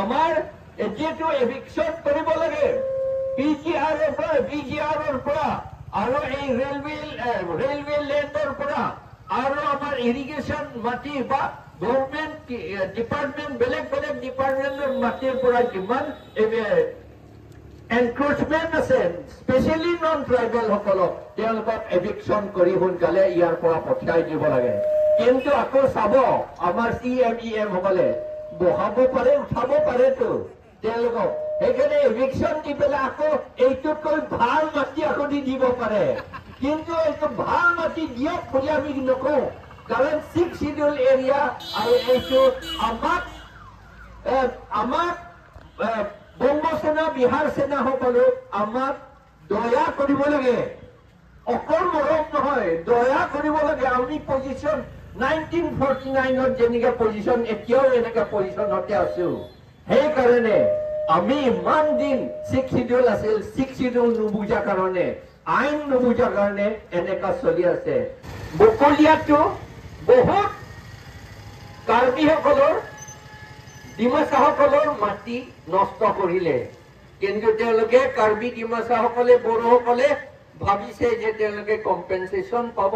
আমাৰ যেটো এভিকশন কৰিব লাগে পিজিআৰৰ পৰা বিজিআৰৰ পৰা আৰু এই ৰেলৱে লেণ্ডৰ পৰা আৰু আমাৰ ইৰিগেশ্যন মাটি বা গভৰ্ণমেণ্ট ডিপাৰ্টমেণ্ট বেলেগ বেলেগ ডিপাৰ্টমেণ্টৰ মাটিৰ পৰা যিমান এনক্ৰোচমেণ্ট আছে স্পেচিয়েলি নন ট্ৰাইবেল সকলক তেওঁলোকক এভিকশন কৰি সোনকালে ইয়াৰ পৰা পঠিয়াই দিব লাগে কিন্তু আকৌ চাব আমাৰ CMEM সকলে বহাব পাৰে উঠাব পাৰেতো তেওঁলোকক সেইকাৰণে এভিকশন দি পেলাই আকৌ এইটোতকৈ ভাল মাটি আকৌ দি দিব পাৰে কিন্তু এইটো ভাল মাটি দিয়ক বুলি আমি নকওঁ কাৰণ 6 শিডিউল এৰিয়া আৰু এইটো আমাক বংগ সেনা বিহাৰ সেনা সকলো আমাক দয়া কৰিব লাগে অকল মৰম নহয় দয়া কৰিব লাগে আমি পজিশন 1949 যেনেকে পজিশন এতিয়াও এনেকে পজিশনতে আছো সেইকাৰণে আমি ইমান দিন 6 শিডিউল আছিল 6 শিডিউল নুবুজা কাৰণে আইন নুবুজা কাৰণে এনেকা চলি আছে বকলিয়াটো বহুত কাৰ্বিসকলৰ ডিমাচাসকলৰ মাটি নষ্ট কৰিলে কিন্তু তেওঁলোকে কাৰ্বি ডিমাচাসকলে বড়োসকলে ভাবিছে যে তেওঁলোকে কম্পেনসেশন পাব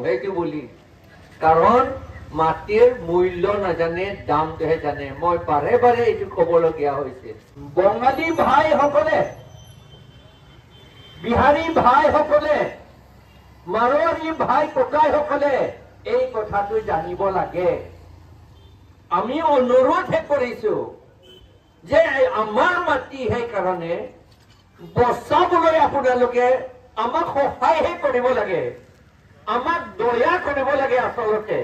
সেইটো বুলি কাৰণ মাটিৰ মূল্য নাজানে দামটোহে জানে মই বাৰে বাৰে এইটো ক'বলগীয়া হৈছে বঙালী ভাইসকলে বিহাৰী ভাইসকলে মাৰোৱাৰী ভাই ককাইসকলে এই কথাটো জানিব লাগে আমি অনুৰোধ কৰিছো যে আমাৰ মাটি সেই কাৰণে বচাবলৈ আপোনালোকে আমাক সহায় কৰিব লাগে আমাক দয়া কৰিব লাগে আচলতে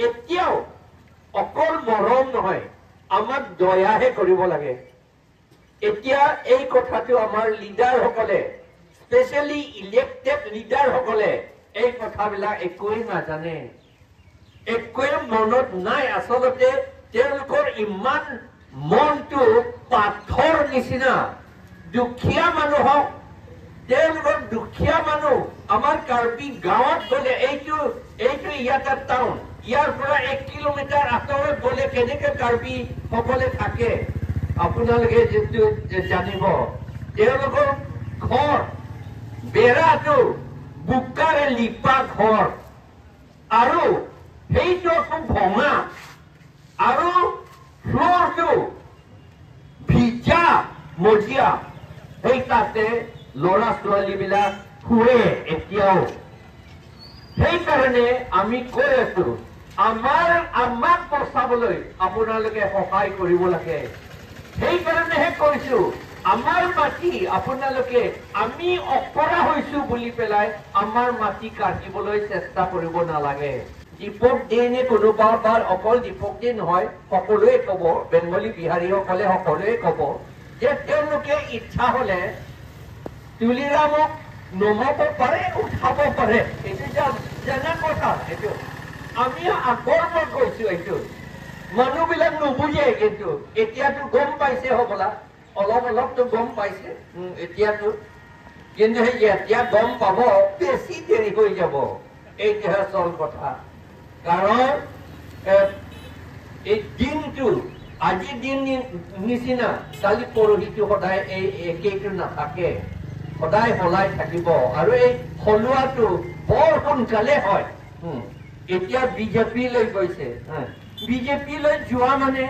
এতিয়াও অকল মৰম নহয় আমাক দয়াহে কৰিব লাগে এতিয়া এই কথাটো আমাৰ লিডাৰ সকলে স্পেশালি ইলেক্টেড লিডাৰ সকলে এই কথাবিলাক একোৱেই নাজানে একোৱে মনত নাই আচলতে তেওঁলোকৰ ইমান মনটো পাথৰ নিচিনা দুখীয়া মানুহক তেওঁলোকৰ দুখীয়া মানুহ আমাৰ কাৰ্বি গাঁৱত গলে এইটো ইয়াতে টাউন ইয়াৰ পৰা 1 কিলোমিটাৰ আঁতৰত গলে কেনেকে কাৰ্বি সকলে থাকে আপোনালোকে যেটো জানিব তেওঁলোকৰ ঘৰ বেৰাটো বুকাৰে লিপা ঘৰ আৰু সেইটো খুব ভঙা আৰু ফ্লোৰটো ভিজা মজিয়া সেই তাতে লৰা ছোৱালীবিলাক শুৱে এতিয়াও সেইকাৰণে আমি কৈ আছো আমাক বচাবলৈ আপোনালোকে সহায় কৰিব লাগে সেইকাৰণেহে কৈছো আমাৰ মাটি আপোনালোকে আমি অপৰা হৈছো বুলি পেলাই আমাৰ মাটি কাটিবলৈ চেষ্টা কৰিব নালাগে দীপক দিনে কোনোবাৰ অকল দীপক দিন নহয় সকলোৱে ক'ব বেংগলী বিহাৰী সকলে সকলোৱে ক'ব যে তেওঁলোকে ইচ্ছা হলে তুলিৰামক নমাব পাৰে উঠাব পাৰে এইটো জানা কথা এইটো আমি আগৰ কৈছো এইটো মানুহবিলাক নুবুজে কিন্তু এতিয়াতো গম পাইছে হ'বলা অলপতো গম পাইছে এতিয়াতো কিন্তু এতিয়া গম পাব বেছি দেৰি হৈ যাব এইটোহে আচল কথা কাৰণ এই দিনটো আজি দিন নিচিনা কালি পৰহিটো সদায় এই একেইটো নাথাকে সদায় সলাই থাকিব আৰু এই সলোৱাটো বৰ সোনকালে হয় এতিয়া বিজেপি লৈ গৈছে বিজেপি লৈ যোৱা মানে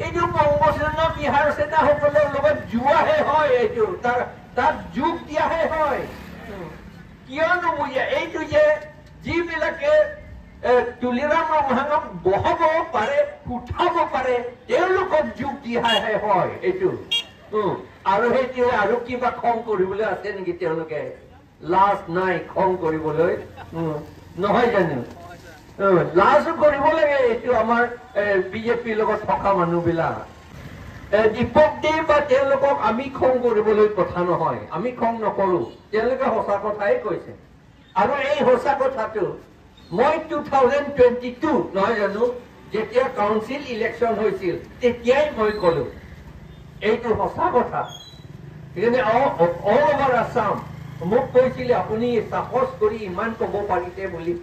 এইটো বংগ সেনা বিহাৰ সেনা সকলৰ লগত যোৱাহে হয় এইটো তাত যোগ দিয়াহে হয় কিয়নো বুজে এইটো যে যিবিলাকে তুলিৰাম মহানক বহাব পাৰে উঠাব পাৰে তেওঁলোকক যোগ দিয়াহে হয় এইটো আৰু সেইটো আৰু কিবা খং কৰিবলৈ আছে নেকি তেওঁলোকে লাজ নাই খং কৰিবলৈ নহয় জানো লাজো কৰিব লাগে এইটো আমাৰ বিজেপিৰ লগত থকা মানুহবিলাক দীপক দে বা তেওঁলোকক আমি খং কৰিবলৈ কথা নহয় আমি খং নকৰো তেওঁলোকে সঁচা কথাই কৈছে আৰু এই সঁচা কথাটো মই 2022 নহয় জানো যেতিয়া কাউন্সিল ইলেকশ্যন হৈছিল তেতিয়াই মই কলো এইটো সঁচা কথা সেইকাৰণে অল অভাৰ আছাম মোক কৈছিলে আপুনি সাহস কৰি ইমান ক'ব পাৰিছে বুলি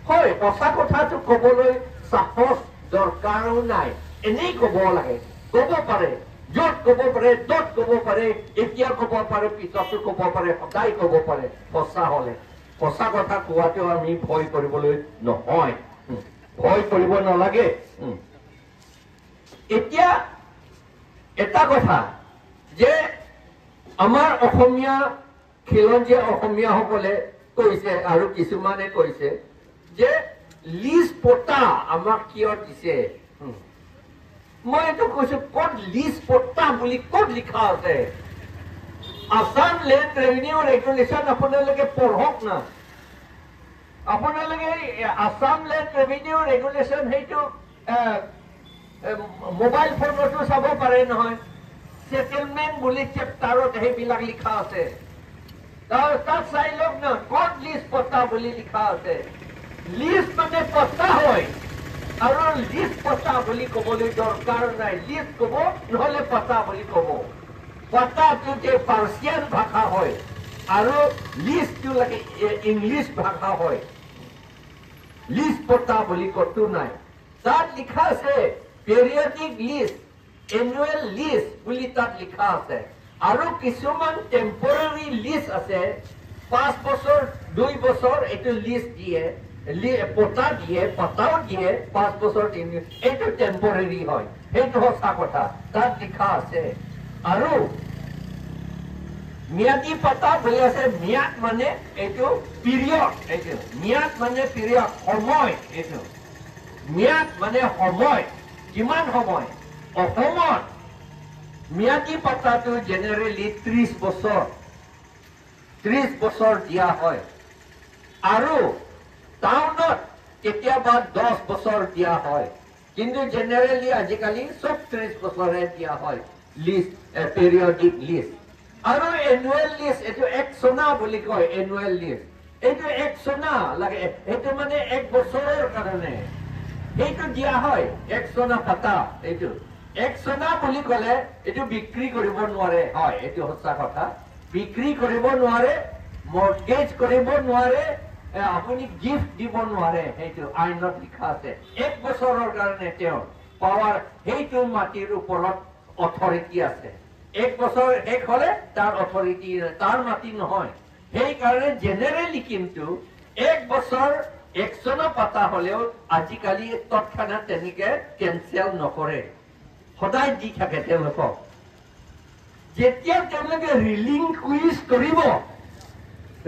হয় সঁচা কথাটো ক'বলৈ সাহস দৰকাৰো নাই এনেই ক'ব লাগে ক'ব পাৰে য'ত ক'ব পাৰে ত'ত ক'ব পাৰে এতিয়া ক'ব পাৰে পিছতো ক'ব পাৰে সদায় ক'ব পাৰে সঁচা হ'লে সঁচা কথা কোৱাটো আমি ভয় কৰিবলৈ নহয় ভয় কৰিব নালাগে এতিয়া এটা কথা যে আমাৰ অসমীয়া খিলঞ্জীয়া অসমীয়াসকলে কৈছে আৰু কিছুমানে কৈছে যে লিজ পটা আমাক কিয় দিছে মই এইটো কৈছো ক'ত লিজ পটা বুলি ক'ত লিখা আছে আসাম লেণ্ড ৰেভিনিউ ৰেগুলেশ্যন আপোনালোকে পঢ়ক না আপোনালোকে আসাম লেণ্ড ৰেভিনিউ ৰেগুলেশ্যন সেইটো মোবাইল ফোনতো চাব পাৰে নহয় সেটেলমেন্ট বুলি চেপ্টাৰত সেইবিলাক লিখা আছে তাত চাই লওক না ক'ত লিজ পটা বুলি লিখা আছে লিজ মানে পটা হয় আৰু লিজ পটা বুলি ক'বলৈ দৰকাৰ নাই লিজ ক'ব নহ'লে পটা বুলি ক'ব পটাটো যে পাৰ্চিয়ান ভাষা হয় আৰু লিজটো লাগে ইংলিছ ভাষা হয় লিজ পটা বুলি ক'তো নাই তাত লিখা আছে পেৰিয়ডিক লিজ এনুৱেল লিজ বুলি তাত লিখা আছে আৰু কিছুমান টেম্পৰাৰী লিজ আছে 5 বছৰ 2 বছৰ এইটো লিজ দিয়ে পটা দিয়ে পটাও দিয়ে 5 বছৰ 3 এইটো টেম্পৰাৰী হয় সেইটো সঁচা কথা তাত লিখা আছে আৰু ম্যাদী পটা বুলি আছে ম্যাদ মানে এইটো পিৰিয়ড এইটো ম্যাদ মানে পিৰিয়ড সময় এইটো ম্যাদ মানে সময় কিমান সময় অসমত ম্যাদী পটাটো জেনেৰেলি 30 বছৰ দিয়া হয় আৰু টাউনত কেতিয়াবা 10 বছৰ দিয়া হয় কিন্তু জেনেৰেলি আজিকালি সব 30 বছৰে দিয়া হয় লিজ পেৰিয়ডিক লিজ আৰু এনুৱেল লিজ এইটো এক সোনা বুলি কয় এনুৱেল লিজ এইটো এক সোনা লাগে এইটো মানে এক বছৰৰ কাৰণে এইটো দিয়া হয় এক সোনা পটা এইটো এক সোনা বুলি ক'লে এইটো বিক্ৰী কৰিব নোৱাৰে হয় এইটো সঁচা কথা বিক্ৰী কৰিব নোৱাৰে মৰ্টগেজ কৰিব নোৱাৰে আপুনি গিফ্ট দিব নোৱাৰে সেইটো আইনত লিখা আছে এক বছৰৰ কাৰণে তেওঁ পাৱাৰ সেইটো মাটিৰ ওপৰত অথৰিটি আছে এক বছৰ শেষ হ'লে তাৰ অথৰিটি তাৰ মাটি নহয় সেইকাৰণে জেনেৰেলি কিন্তু এক বছৰ এক সোনা পটা হ'লেও আজিকালি তৎক্ষণাত তেনেকে কেনচেল নকৰে সদায় দি থাকে তেওঁলোকক যেতিয়া তেওঁলোকে ৰিলিংকুইজ কৰিব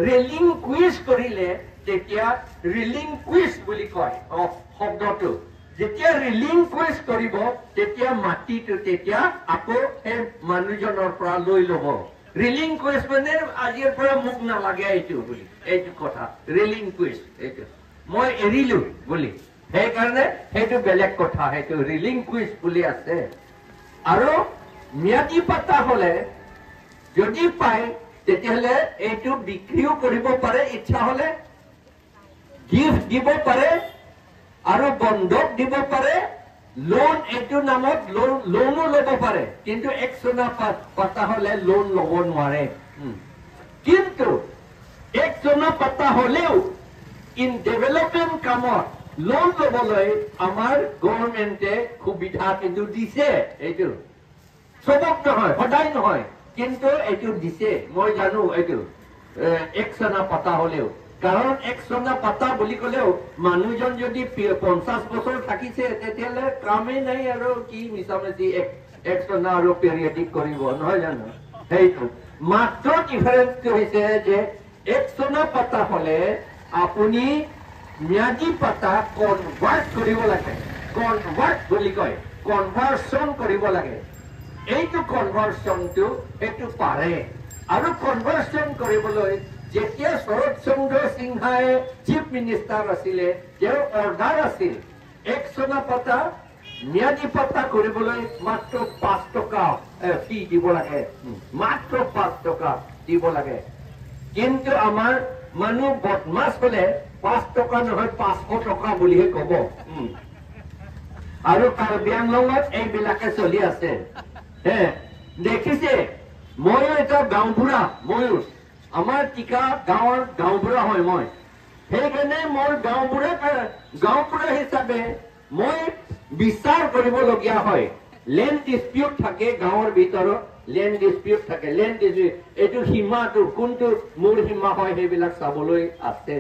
ৰিলিংকুইজ কৰিলে তেতিয়া ৰিলিংকুইজ বুলি কয় শব্দটো যেতিয়া ৰিলিংকুইজ কৰিব তেতিয়া মাটিটো তেতিয়া আকৌ সেই মানুহজনৰ পৰা লৈ ল'ব ৰিলিংকুইজ মানে আজিৰ পৰা মোক নালাগে এইটো বুলি এইটো কথা ৰিলিংকুইজ এইটো মই এৰিলো বুলি সেইকাৰণে সেইটো বেলেগ কথা সেইটো ৰিলিংকুইজ বুলি আছে আৰু ম্যাদী পটা হ'লে যদি পায় তেতিয়াহ'লে এইটো বিক্ৰীও কৰিব পাৰে ইচ্ছা হ'লে গিফ্ট দিব পাৰে আৰু বন্ধক দিব পাৰে লোন এইটো নামত লোনো ল'ব পাৰে কিন্তু এক সোনা পটা হ'লে লোন ল'ব নোৱাৰে কিন্তু এক সোনা পটা হ'লেও ইন ডেভেলপমেণ্ট কামত লোন ল'বলৈ আমাৰ গভৰ্ণমেণ্টে সুবিধা কিন্তু দিছে এইটো চবক নহয় সদায় নহয় কিন্তু এইটো দিছে মই জানো এইটো এক সোনা পটা হ'লেও কাৰণ এক সোনা পটা বুলি ক'লেও মানুহজন যদি 50 বছৰ থাকিছে তেতিয়াহ'লে কামেই নাই আৰু কি মিছামিছি এক সোনা আৰু পেৰিয়ডিক কৰিব নহয় জানো সেইটো মাত্ৰ ডিফাৰেন্সটো হৈছে যে এক সোনা পটা হ'লে আপুনি ম্যাদী পটা কনভাৰ্ট কৰিব লাগে কনভাৰ্ট বুলি কয় কনভাৰ্সন কৰিব লাগে এইটো কনভাৰ্সনটো এইটো পাৰে আৰু কনভাৰ্সন কৰিবলৈ যেতিয়া শৰৎ চন্দ্ৰ সিংহাই চিফ মিনিষ্টাৰ আছিলে তেওঁৰ অৰ্ডাৰ আছিল এক সোনা পটা ম্যাদী পটা কৰিবলৈ মাত্ৰ 5 টকা ফি দিব লাগে মাত্ৰ 5 টকা দিব লাগে কিন্তু আমাৰ মানুহ বদমাছ হ'লে 5 টকা নহয় 500 টকা বুলিহে ক'ব আৰু কাৰ্বি আংলঙত এইবিলাকে চলি আছে দেখিছে ময়ো এটা গাঁওবুঢ়া ময়ো আমাৰ টিকা গাঁৱৰ গাঁওবুঢ়া হয় মই সেইকাৰণে মোৰ গাঁওবুঢ়া হিচাপে মই বিচাৰ কৰিবলগীয়া হয় লেণ্ড ডিস্পিউট থাকে গাঁৱৰ ভিতৰত লেণ্ড ডিস্পিউট থাকে লেণ্ড ডিস্পিউট এইটো সীমাটো কোনটো মোৰ সীমা হয় সেইবিলাক চাবলৈ আছে